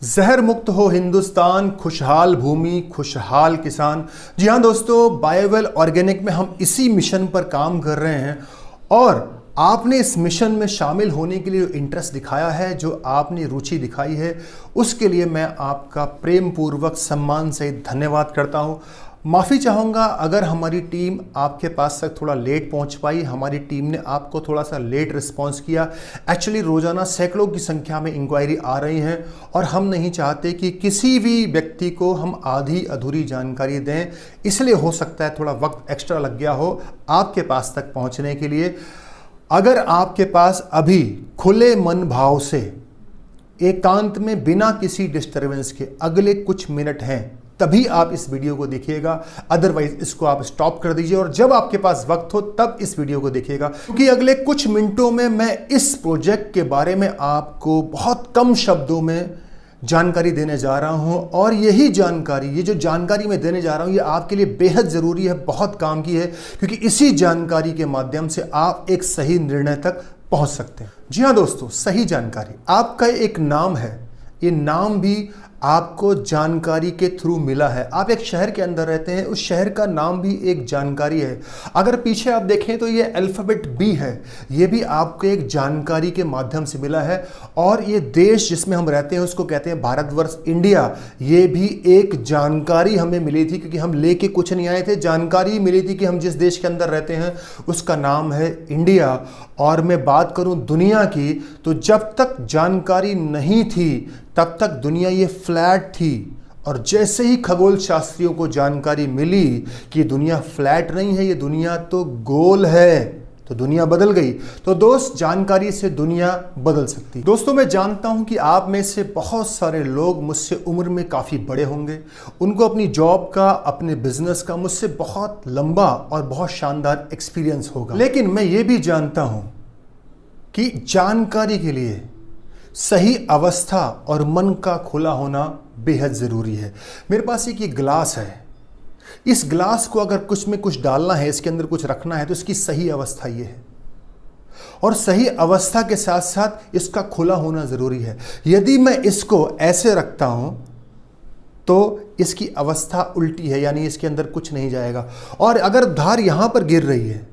जहर मुक्त हो हिंदुस्तान, खुशहाल भूमि, खुशहाल किसान। जी हाँ दोस्तों, बायोवेल ऑर्गेनिक में हम इसी मिशन पर काम कर रहे हैं और आपने इस मिशन में शामिल होने के लिए इंटरेस्ट दिखाया है, जो आपने रुचि दिखाई है, उसके लिए मैं आपका प्रेम पूर्वक सम्मान से धन्यवाद करता हूँ। माफ़ी चाहूँगा अगर हमारी टीम आपके पास तक थोड़ा लेट पहुँच पाई, हमारी टीम ने आपको थोड़ा सा लेट रिस्पॉन्स किया। एक्चुअली रोज़ाना सैकड़ों की संख्या में इंक्वायरी आ रही हैं और हम नहीं चाहते कि किसी भी व्यक्ति को हम आधी अधूरी जानकारी दें, इसलिए हो सकता है थोड़ा वक्त एक्स्ट्रा लग गया हो आपके पास तक पहुँचने के लिए। अगर आपके पास अभी खुले मन भाव से एकांत में बिना किसी डिस्टरबेंस के अगले कुछ मिनट हैं, तभी आप इस वीडियो को देखिएगा, अदरवाइज इसको आप स्टॉप कर दीजिए और जब आपके पास वक्त हो तब इस वीडियो को देखिएगा, क्योंकि अगले कुछ मिनटों में मैं इस प्रोजेक्ट के बारे में आपको बहुत कम शब्दों में जानकारी देने जा रहा हूं। और यही जानकारी, ये जो जानकारी मैं देने जा रहा हूं, ये आपके लिए बेहद ज़रूरी है, बहुत काम की है, क्योंकि इसी जानकारी के माध्यम से आप एक सही निर्णय तक पहुंच सकते हैं। जी हाँ दोस्तों, सही जानकारी। आपका एक नाम है, ये नाम भी आपको जानकारी के थ्रू मिला है। आप एक शहर के अंदर रहते हैं, उस शहर का नाम भी एक जानकारी है। अगर पीछे आप देखें तो ये अल्फ़ाबेट बी है, ये भी आपको एक जानकारी के माध्यम से मिला है। और ये देश जिसमें हम रहते हैं उसको कहते हैं भारतवर्ष, इंडिया, ये भी एक जानकारी हमें मिली थी, क्योंकि हम लेके कुछ नहीं आए थे, जानकारी मिली थी कि हम जिस देश के अंदर रहते हैं उसका नाम है इंडिया। और मैं बात करूं दुनिया की, तो जब तक जानकारी नहीं थी तब तक दुनिया ये फ्लैट थी, और जैसे ही खगोल शास्त्रियों को जानकारी मिली कि दुनिया फ्लैट नहीं है, ये दुनिया तो गोल है, तो दुनिया बदल गई। तो दोस्त, जानकारी से दुनिया बदल सकती है। दोस्तों, मैं जानता हूं कि आप में से बहुत सारे लोग मुझसे उम्र में काफ़ी बड़े होंगे, उनको अपनी जॉब का, अपने बिजनेस का मुझसे बहुत लंबा और बहुत शानदार एक्सपीरियंस होगा। लेकिन मैं ये भी जानता हूं कि जानकारी के लिए सही अवस्था और मन का खुला होना बेहद ज़रूरी है। मेरे पास एक ये गिलास है, इस गिलास को अगर कुछ में कुछ डालना है, इसके अंदर कुछ रखना है, तो इसकी सही अवस्था ये है, और सही अवस्था के साथ साथ इसका खुला होना ज़रूरी है। यदि मैं इसको ऐसे रखता हूँ तो इसकी अवस्था उल्टी है, यानी इसके अंदर कुछ नहीं जाएगा। और अगर धार यहाँ पर गिर रही है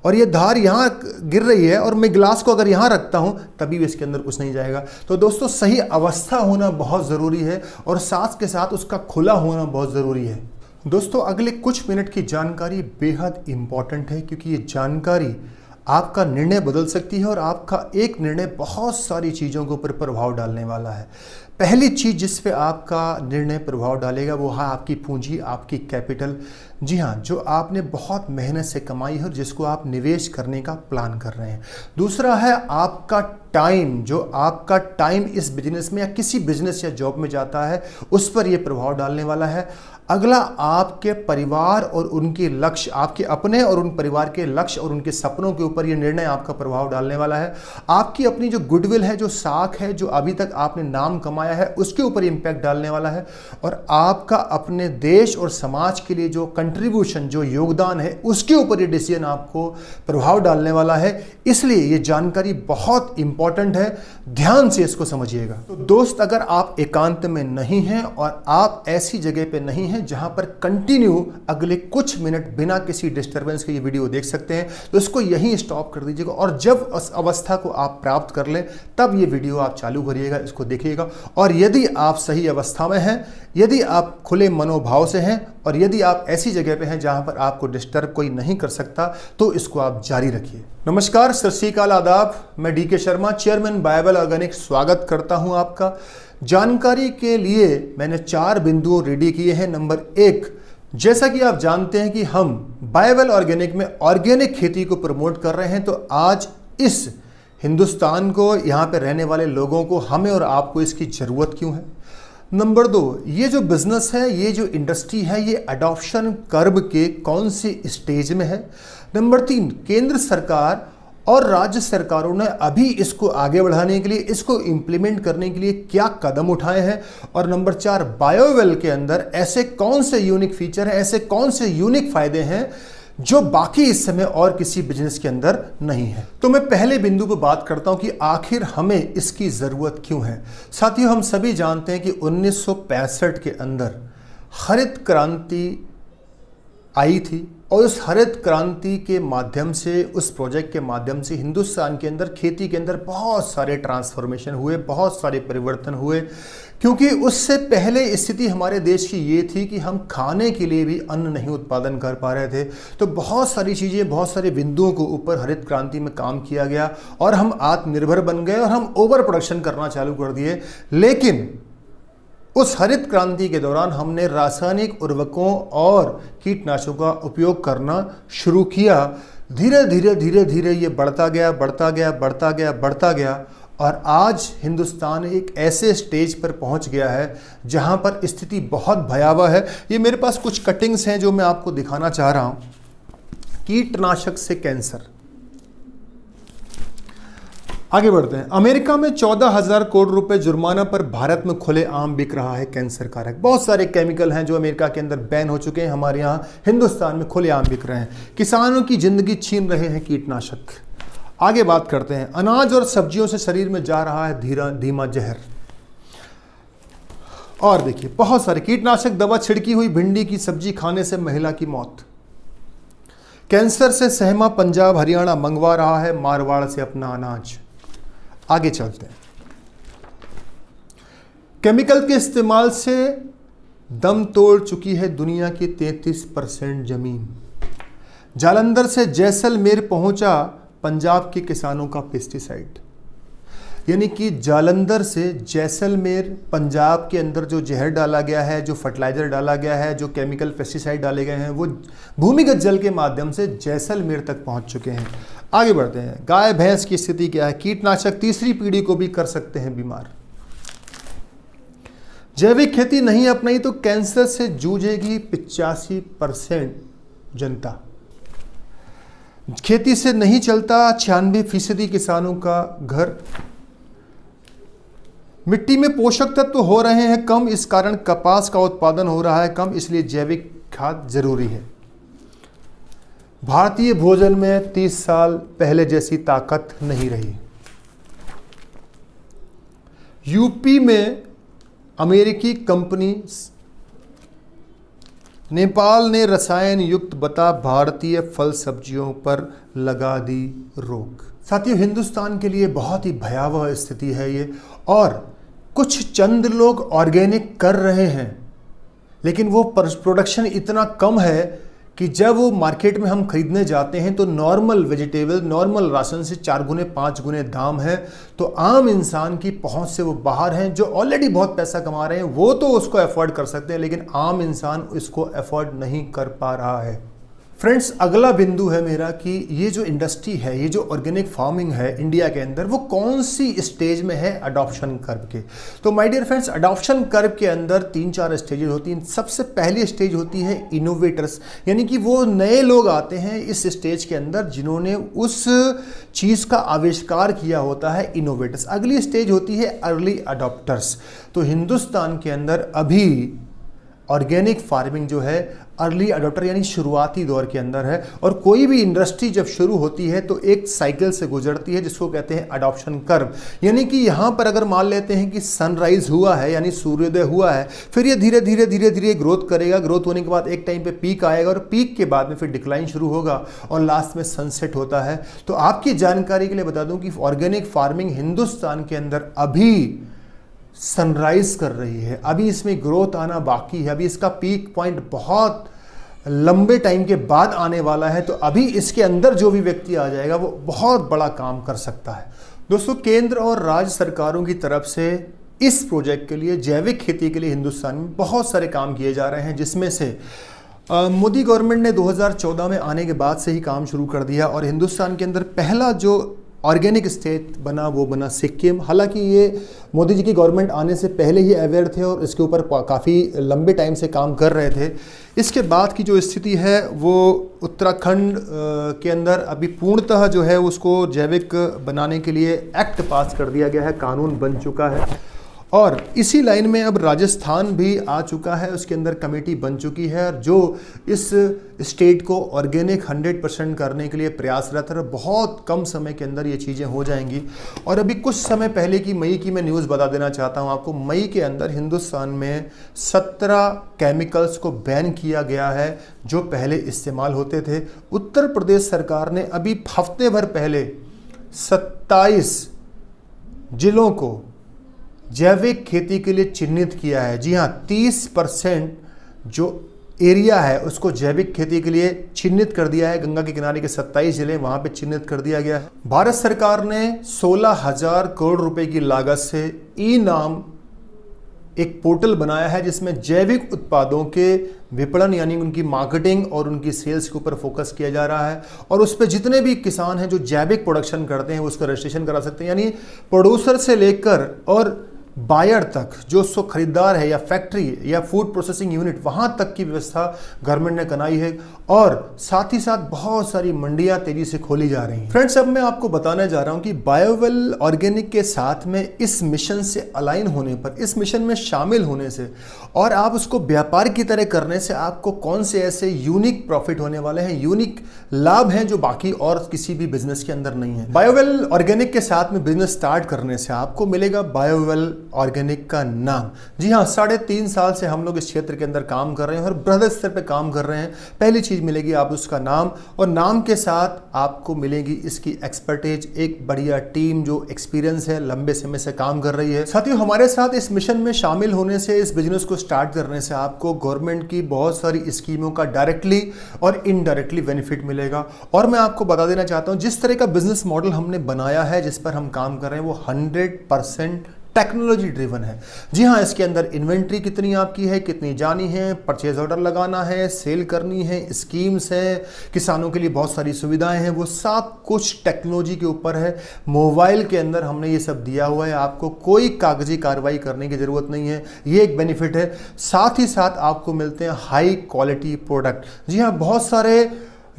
और ये धार यहाँ गिर रही है और मैं गिलास को अगर यहाँ रखता हूँ, तभी भी इसके अंदर कुछ नहीं जाएगा। तो दोस्तों, सही अवस्था होना बहुत ज़रूरी है और साथ के साथ उसका खुला होना बहुत ज़रूरी है। दोस्तों, अगले कुछ मिनट की जानकारी बेहद इम्पॉर्टेंट है, क्योंकि ये जानकारी आपका निर्णय बदल सकती है और आपका एक निर्णय बहुत सारी चीज़ों के ऊपर प्रभाव डालने वाला है। पहली चीज़ जिस पे आपका निर्णय प्रभाव डालेगा वो है आपकी पूंजी, आपकी कैपिटल। जी हाँ, जो आपने बहुत मेहनत से कमाई है और जिसको आप निवेश करने का प्लान कर रहे हैं। दूसरा है आपका टाइम, जो आपका टाइम इस बिजनेस में या किसी बिजनेस या जॉब में जाता है, उस पर यह प्रभाव डालने वाला है। अगला, आपके परिवार और उनके लक्ष्य, आपके अपने और उन परिवार के लक्ष्य और उनके सपनों के ऊपर यह निर्णय आपका प्रभाव डालने वाला है। आपकी अपनी जो गुडविल है, जो साख है, जो अभी तक आपने नाम कमाया है, उसके ऊपर इम्पैक्ट डालने वाला है। और आपका अपने देश और समाज के लिए जो कंट्रीब्यूशन, जो योगदान है, उसके ऊपर ये डिसीजन आपको प्रभाव डालने वाला है। इसलिए ये जानकारी बहुत इंपॉर्टेंट है, ध्यान से इसको समझिएगा। तो दोस्त, अगर आप एकांत में नहीं हैं और आप ऐसी जगह पे नहीं हैं जहां पर कंटिन्यू अगले कुछ मिनट बिना किसी डिस्टरबेंस के ये वीडियो देख सकते हैं, तो इसको यहीं स्टॉप कर दीजिएगा और जब उस अवस्था को आप प्राप्त कर लें तब ये वीडियो आप चालू करिएगा, इसको देखिएगा। और यदि आप सही अवस्था में हैं, यदि आप खुले मनोभाव से हैं और यदि आप ऐसी जगह पे हैं जहां पर आपको डिस्टर्ब कोई नहीं कर सकता, तो इसको आप जारी रखिए। नमस्कार, सत श्री अकाल, आदाब। मैं डीके शर्मा, चेयरमैन बायोवेल ऑर्गेनिक, स्वागत करता हूं आपका। जानकारी के लिए मैंने 4 बिंदुओं रेडी किए हैं। नंबर 1, जैसा कि आप जानते हैं कि हम बायोवेल ऑर्गेनिक में ऑर्गेनिक खेती को प्रमोट कर रहे हैं, तो आज इस हिंदुस्तान को, यहाँ पे रहने वाले लोगों को, हमें और आपको इसकी ज़रूरत क्यों है। नंबर 2, ये जो बिज़नेस है, ये जो इंडस्ट्री है, ये अडॉप्शन कर्व के कौन सी स्टेज में है। नंबर 3, केंद्र सरकार और राज्य सरकारों ने अभी इसको आगे बढ़ाने के लिए, इसको इम्प्लीमेंट करने के लिए क्या कदम उठाए हैं। और नंबर 4, बायोवेल के अंदर ऐसे कौन से यूनिक फीचर हैं, ऐसे कौन से यूनिक फ़ायदे हैं जो बाकी इस समय और किसी बिजनेस के अंदर नहीं है। तो मैं पहले बिंदु पर बात करता हूं कि आखिर हमें इसकी ज़रूरत क्यों है। साथियों, हम सभी जानते हैं कि 1965 के अंदर हरित क्रांति आई थी और उस हरित क्रांति के माध्यम से, उस प्रोजेक्ट के माध्यम से हिंदुस्तान के अंदर, खेती के अंदर बहुत सारे ट्रांसफॉर्मेशन हुए, बहुत सारे परिवर्तन हुए। क्योंकि उससे पहले स्थिति हमारे देश की ये थी कि हम खाने के लिए भी अन्न नहीं उत्पादन कर पा रहे थे। तो बहुत सारी चीज़ें, बहुत सारे बिंदुओं के ऊपर हरित क्रांति में काम किया गया और हम आत्मनिर्भर बन गए और हम ओवर प्रोडक्शन करना चालू कर दिए। लेकिन उस हरित क्रांति के दौरान हमने रासायनिक उर्वरकों और कीटनाशकों का उपयोग करना शुरू किया। धीरे धीरे धीरे धीरे ये बढ़ता गया, बढ़ता गया, बढ़ता गया, बढ़ता गया और आज हिंदुस्तान एक ऐसे स्टेज पर पहुंच गया है जहां पर स्थिति बहुत भयावह है। ये मेरे पास कुछ कटिंग्स हैं जो मैं आपको दिखाना चाह रहा हूं। कीटनाशक से कैंसर। आगे बढ़ते हैं। अमेरिका में 14,000 करोड़ रुपए जुर्माना पर भारत में खुलेआम बिक रहा है कैंसर कारक। बहुत सारे केमिकल हैं जो अमेरिका के अंदर बैन हो चुके हैं, हमारे यहाँ हिंदुस्तान में खुलेआम बिक रहे हैं। किसानों की जिंदगी छीन रहे हैं कीटनाशक। आगे बात करते हैं। अनाज और सब्जियों से शरीर में जा रहा है धीमा जहर। और देखिए, बहुत सारे कीटनाशक दवा छिड़की हुई भिंडी की सब्जी खाने से महिला की मौत। कैंसर से सहमा पंजाब हरियाणा मंगवा रहा है मारवाड़ से अपना अनाज। आगे चलते हैं। केमिकल के इस्तेमाल से दम तोड़ चुकी है दुनिया की 33% जमीन। जालंधर से जैसलमेर पहुंचा पंजाब के किसानों का पेस्टिसाइड। यानी कि जालंधर से जैसलमेर पंजाब के अंदर जो जहर डाला गया है, जो फर्टिलाइजर डाला गया है, जो केमिकल पेस्टिसाइड डाले गए हैं, वो भूमिगत जल के माध्यम से जैसलमेर तक पहुंच चुके हैं। आगे बढ़ते हैं। गाय भैंस की स्थिति क्या है। कीटनाशक तीसरी पीढ़ी को भी कर सकते हैं बीमार। जैविक खेती नहीं अपनाई तो कैंसर से जूझेगी 85% जनता। खेती से नहीं चलता 96% किसानों का घर। मिट्टी में पोषक तत्व हो रहे हैं कम, इस कारण कपास का उत्पादन हो रहा है कम, इसलिए जैविक खाद जरूरी है। भारतीय भोजन में 30 साल पहले जैसी ताकत नहीं रही। यूपी में अमेरिकी कंपनी नेपाल ने रसायन युक्त बता भारतीय फल सब्जियों पर लगा दी रोक। साथियों, हिंदुस्तान के लिए बहुत ही भयावह स्थिति है ये। और कुछ चंद लोग ऑर्गेनिक कर रहे हैं, लेकिन वो प्रोडक्शन इतना कम है कि जब वो मार्केट में हम खरीदने जाते हैं तो नॉर्मल वेजिटेबल, नॉर्मल राशन से 4 गुने 5 गुने दाम है। तो आम इंसान की पहुंच से वो बाहर हैं। जो ऑलरेडी बहुत पैसा कमा रहे हैं वो तो उसको अफोर्ड कर सकते हैं, लेकिन आम इंसान इसको अफोर्ड नहीं कर पा रहा है। फ्रेंड्स, अगला बिंदु है मेरा कि ये जो इंडस्ट्री है, ये जो ऑर्गेनिक फार्मिंग है इंडिया के अंदर, वो कौन सी स्टेज में है अडॉप्शन कर्व के। तो my dear friends, adoption curve के अंदर 3-4 स्टेजेस होती हैं। सबसे पहली स्टेज होती है इनोवेटर्स, यानी कि वो नए लोग आते हैं इस स्टेज के अंदर जिन्होंने उस चीज़ का आविष्कार किया होता है, इनोवेटर्स। अगली स्टेज होती है अर्ली अडॉप्टर्स। तो हिंदुस्तान के अंदर अभी ऑर्गेनिक फार्मिंग जो है अर्ली अडॉप्टर यानी शुरुआती दौर के अंदर है। और कोई भी इंडस्ट्री जब शुरू होती है तो एक साइकिल से गुजरती है जिसको कहते हैं अडॉप्शन कर्व। यानी कि यहाँ पर अगर मान लेते हैं कि सनराइज हुआ है यानी सूर्योदय हुआ है, फिर ये धीरे धीरे धीरे धीरे ग्रोथ करेगा। ग्रोथ होने के बाद एक टाइम पे पीक आएगा और पीक के बाद में फिर डिक्लाइन शुरू होगा और लास्ट में सनसेट होता है। तो आपकी जानकारी के लिए बता दूं कि ऑर्गेनिक फार्मिंग हिंदुस्तान के अंदर अभी सनराइज कर रही है। अभी इसमें ग्रोथ आना बाकी है। अभी इसका पीक पॉइंट बहुत लंबे टाइम के बाद आने वाला है। तो अभी इसके अंदर जो भी व्यक्ति आ जाएगा वो बहुत बड़ा काम कर सकता है। दोस्तों, केंद्र और राज्य सरकारों की तरफ से इस प्रोजेक्ट के लिए, जैविक खेती के लिए हिंदुस्तान में बहुत सारे काम किए जा रहे हैं, जिसमें से मोदी गवर्नमेंट ने 2014 में आने के बाद से ही काम शुरू कर दिया और हिंदुस्तान के अंदर पहला जो ऑर्गेनिक स्टेट बना वो बना सिक्किम। हालांकि ये मोदी जी की गवर्नमेंट आने से पहले ही अवेयर थे और इसके ऊपर काफ़ी लंबे टाइम से काम कर रहे थे। इसके बाद की जो स्थिति है वो उत्तराखंड के अंदर अभी पूर्णतः जो है उसको जैविक बनाने के लिए एक्ट पास कर दिया गया है, कानून बन चुका है। और इसी लाइन में अब राजस्थान भी आ चुका है, उसके अंदर कमेटी बन चुकी है और जो इस स्टेट को ऑर्गेनिक 100% करने के लिए प्रयासरत है। बहुत कम समय के अंदर ये चीज़ें हो जाएंगी। और अभी कुछ समय पहले की मई की मैं न्यूज़ बता देना चाहता हूँ आपको। मई के अंदर हिंदुस्तान में 17 केमिकल्स को बैन किया गया है जो पहले इस्तेमाल होते थे। उत्तर प्रदेश सरकार ने अभी हफ्ते भर पहले 27 जिलों को जैविक खेती के लिए चिन्हित किया है। जी हाँ, 30% जो एरिया है उसको जैविक खेती के लिए चिन्हित कर दिया है। गंगा के किनारे के 27 जिले वहां पे चिन्हित कर दिया गया है। भारत सरकार ने 16,000 करोड़ रुपए की लागत से ई नाम एक पोर्टल बनाया है जिसमें जैविक उत्पादों के विपणन यानी उनकी मार्केटिंग और उनकी सेल्स के ऊपर फोकस किया जा रहा है। और उस पर जितने भी किसान हैं जो जैविक प्रोडक्शन करते हैं उसका रजिस्ट्रेशन करा सकते हैं, यानी प्रोड्यूसर से लेकर और बायर तक, जो उसको खरीदार है या फैक्ट्री या फूड प्रोसेसिंग यूनिट, वहां तक की व्यवस्था गवर्नमेंट ने बनाई है। और साथ ही साथ बहुत सारी मंडियां तेजी से खोली जा रही हैं। फ्रेंड्स, अब मैं आपको बताने जा रहा हूं कि बायोवेल ऑर्गेनिक के साथ में इस मिशन से अलाइन होने पर, इस मिशन में शामिल होने से और आप उसको व्यापार की तरह करने से आपको कौन से ऐसे यूनिक प्रॉफिट होने वाले हैं, यूनिक लाभ हैं जो बाकी और किसी भी बिजनेस के अंदर नहीं है। बायोवेल ऑर्गेनिक के साथ में बिजनेस स्टार्ट करने से आपको मिलेगा बायोवेल ऑर्गेनिक का नाम। जी हाँ, 3.5 साल से हम लोग इस क्षेत्र के अंदर काम कर रहे हैं और बृहद स्तर पे काम कर रहे हैं। पहली चीज मिलेगी आप उसका नाम, और नाम के साथ आपको मिलेगी इसकी एक्सपर्टीज, एक बढ़िया टीम जो एक्सपीरियंस है, लंबे समय से काम कर रही है। साथियों, हमारे साथ इस मिशन में शामिल होने से, इस बिजनेस को स्टार्ट करने से आपको गवर्नमेंट की बहुत सारी स्कीमों का डायरेक्टली और इनडायरेक्टली बेनिफिट मिलेगा। और मैं आपको बता देना चाहता हूं, जिस तरह का बिजनेस मॉडल हमने बनाया है, जिस पर हम काम कर रहे हैं, वो 100% टेक्नोलॉजी ड्रिवन है। जी हाँ, इसके अंदर इन्वेंट्री कितनी आपकी है, कितनी जानी है, परचेज ऑर्डर लगाना है, सेल करनी है, स्कीम्स हैं, किसानों के लिए बहुत सारी सुविधाएं हैं, वो सब कुछ टेक्नोलॉजी के ऊपर है। मोबाइल के अंदर हमने ये सब दिया हुआ है, आपको कोई कागजी कार्रवाई करने की जरूरत नहीं है, ये एक बेनिफिट है। साथ ही साथ आपको मिलते हैं हाई क्वालिटी प्रोडक्ट। जी हाँ, बहुत सारे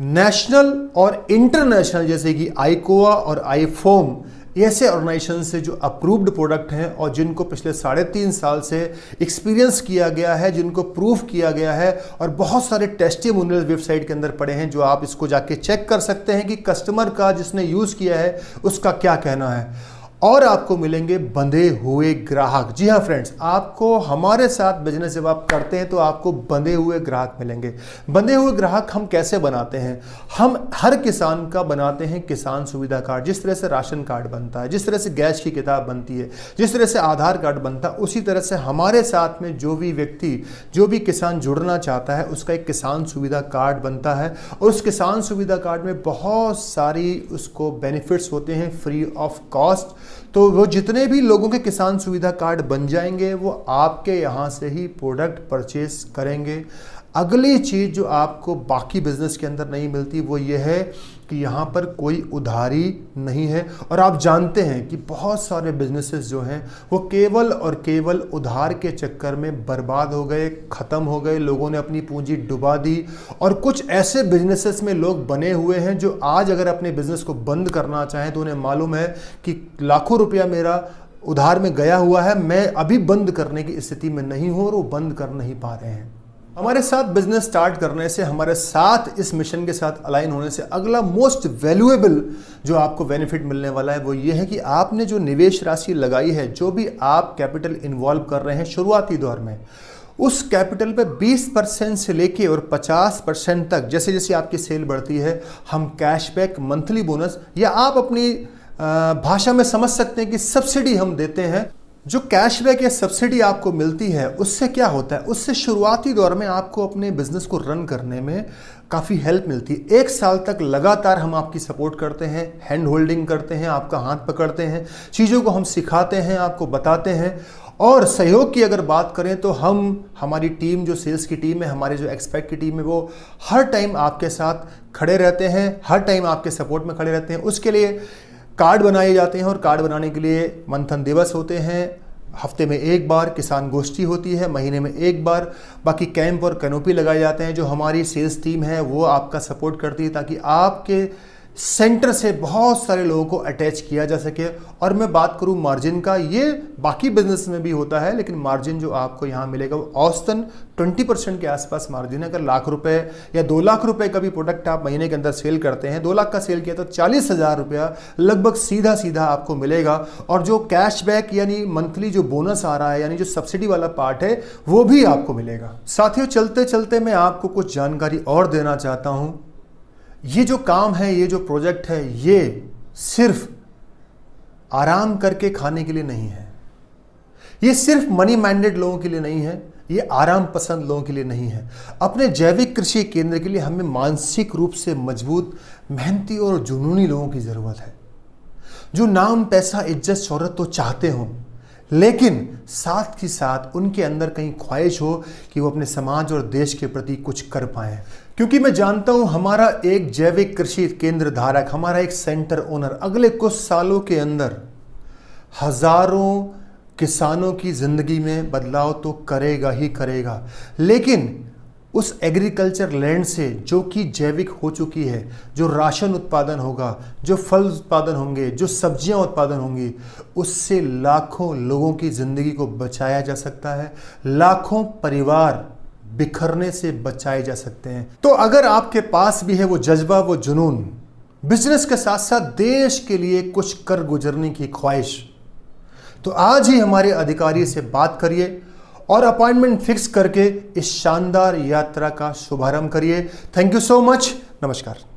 नेशनल और इंटरनेशनल जैसे कि आईकोआ और आईफोम ऐसे ऑर्गेनाइजेशन से जो अप्रूव्ड प्रोडक्ट हैं और जिनको पिछले 3.5 साल से एक्सपीरियंस किया गया है, जिनको प्रूफ किया गया है, और बहुत सारे टेस्टिमोनियल वेबसाइट के अंदर पड़े हैं जो आप इसको जाके चेक कर सकते हैं कि कस्टमर का, जिसने यूज़ किया है, उसका क्या कहना है। और आपको मिलेंगे बंधे हुए ग्राहक। जी हाँ फ्रेंड्स, आपको हमारे साथ बिजनेस जब आप करते हैं तो आपको बंधे हुए ग्राहक मिलेंगे। बंधे हुए ग्राहक हम कैसे बनाते हैं? हम हर किसान का बनाते हैं किसान सुविधा कार्ड। जिस तरह से राशन कार्ड बनता है, जिस तरह से गैस की किताब बनती है, जिस तरह से आधार कार्ड बनता है, उसी तरह से हमारे साथ में जो भी व्यक्ति, जो भी किसान जुड़ना चाहता है, उसका एक किसान सुविधा कार्ड बनता है। और उस किसान सुविधा कार्ड में बहुत सारी उसको बेनिफिट्स होते हैं फ्री ऑफ कॉस्ट। तो वो जितने भी लोगों के किसान सुविधा कार्ड बन जाएंगे वो आपके यहाँ से ही प्रोडक्ट परचेस करेंगे। अगली चीज़ जो आपको बाकी बिजनेस के अंदर नहीं मिलती वो ये है कि यहाँ पर कोई उधारी नहीं है। और आप जानते हैं कि बहुत सारे बिजनेसेस जो हैं वो केवल और केवल उधार के चक्कर में बर्बाद हो गए, ख़त्म हो गए, लोगों ने अपनी पूंजी डुबा दी। और कुछ ऐसे बिजनेसेस में लोग बने हुए हैं जो आज अगर अपने बिजनेस को बंद करना चाहें तो उन्हें मालूम है कि लाखों रुपया मेरा उधार में गया हुआ है, मैं अभी बंद करने की स्थिति में नहीं हूँ, और वो बंद कर नहीं पा रहे हैं। हमारे साथ बिजनेस स्टार्ट करने से, हमारे साथ इस मिशन के साथ अलाइन होने से अगला मोस्ट वैल्यूएबल जो आपको बेनिफिट मिलने वाला है वो ये है कि आपने जो निवेश राशि लगाई है, जो भी आप कैपिटल इन्वॉल्व कर रहे हैं शुरुआती दौर में, उस कैपिटल पे 20% से लेके और 50% तक जैसे जैसे आपकी सेल बढ़ती है, हम कैशबैक, मंथली बोनस, या आप अपनी भाषा में समझ सकते हैं कि सब्सिडी हम देते हैं। जो कैशबैक या सब्सिडी आपको मिलती है उससे क्या होता है, उससे शुरुआती दौर में आपको अपने बिजनेस को रन करने में काफ़ी हेल्प मिलती है। 1 साल तक लगातार हम आपकी सपोर्ट करते हैं, हैंड होल्डिंग करते हैं, आपका हाथ पकड़ते हैं, चीज़ों को हम सिखाते हैं, आपको बताते हैं। और सहयोग की अगर बात करें तो हमारी टीम, जो सेल्स की टीम है, हमारे जो एक्सपर्ट की टीम है, वो हर टाइम आपके साथ खड़े रहते हैं, हर टाइम आपके सपोर्ट में खड़े रहते हैं। उसके लिए कार्ड बनाए जाते हैं और कार्ड बनाने के लिए मंथन दिवस होते हैं, हफ्ते में 1 बार किसान गोष्ठी होती है, महीने में 1 बार, बाकी कैंप और कैनोपी लगाए जाते हैं जो हमारी सेल्स टीम है वो आपका सपोर्ट करती है ताकि आपके सेंटर से बहुत सारे लोगों को अटैच किया जा सके। और मैं बात करूं मार्जिन का, ये बाकी बिजनेस में भी होता है, लेकिन मार्जिन जो आपको यहाँ मिलेगा वो औसतन 20% के आसपास मार्जिन है। अगर लाख रुपए या 2 लाख रुपए का भी प्रोडक्ट आप महीने के अंदर सेल करते हैं, 2 लाख का सेल किया तो 40,000 रुपया लगभग सीधा सीधा आपको मिलेगा। और जो कैशबैक यानी मंथली जो बोनस आ रहा है, यानी जो सब्सिडी वाला पार्ट है, वो भी आपको मिलेगा। साथियों, चलते चलते मैं आपको कुछ जानकारी और देना चाहता हूं। ये जो काम है, ये जो प्रोजेक्ट है, ये सिर्फ आराम करके खाने के लिए नहीं है, ये सिर्फ मनी माइंडेड लोगों के लिए नहीं है, ये आराम पसंद लोगों के लिए नहीं है। अपने जैविक कृषि केंद्र के लिए हमें मानसिक रूप से मजबूत, मेहनती और जुनूनी लोगों की ज़रूरत है, जो नाम, पैसा, इज्जत, शोहरत तो चाहते हों, लेकिन साथ ही साथ उनके अंदर कहीं ख्वाहिश हो कि वो अपने समाज और देश के प्रति कुछ कर पाएं। क्योंकि मैं जानता हूं हमारा एक जैविक कृषि केंद्र धारक, हमारा एक सेंटर ओनर अगले कुछ सालों के अंदर हजारों किसानों की जिंदगी में बदलाव तो करेगा ही करेगा, लेकिन उस एग्रीकल्चर लैंड से जो कि जैविक हो चुकी है, जो राशन उत्पादन होगा, जो फल उत्पादन होंगे, जो सब्जियां उत्पादन होंगी, उससे लाखों लोगों की ज़िंदगी को बचाया जा सकता है, लाखों परिवार बिखरने से बचाए जा सकते हैं। तो अगर आपके पास भी है वो जज्बा, वो जुनून, बिजनेस के साथ साथ देश के लिए कुछ कर गुजरने की ख्वाहिश, तो आज ही हमारे अधिकारी से बात करिए और अपॉइंटमेंट फिक्स करके इस शानदार यात्रा का शुभारंभ करिए। Thank you so much. नमस्कार।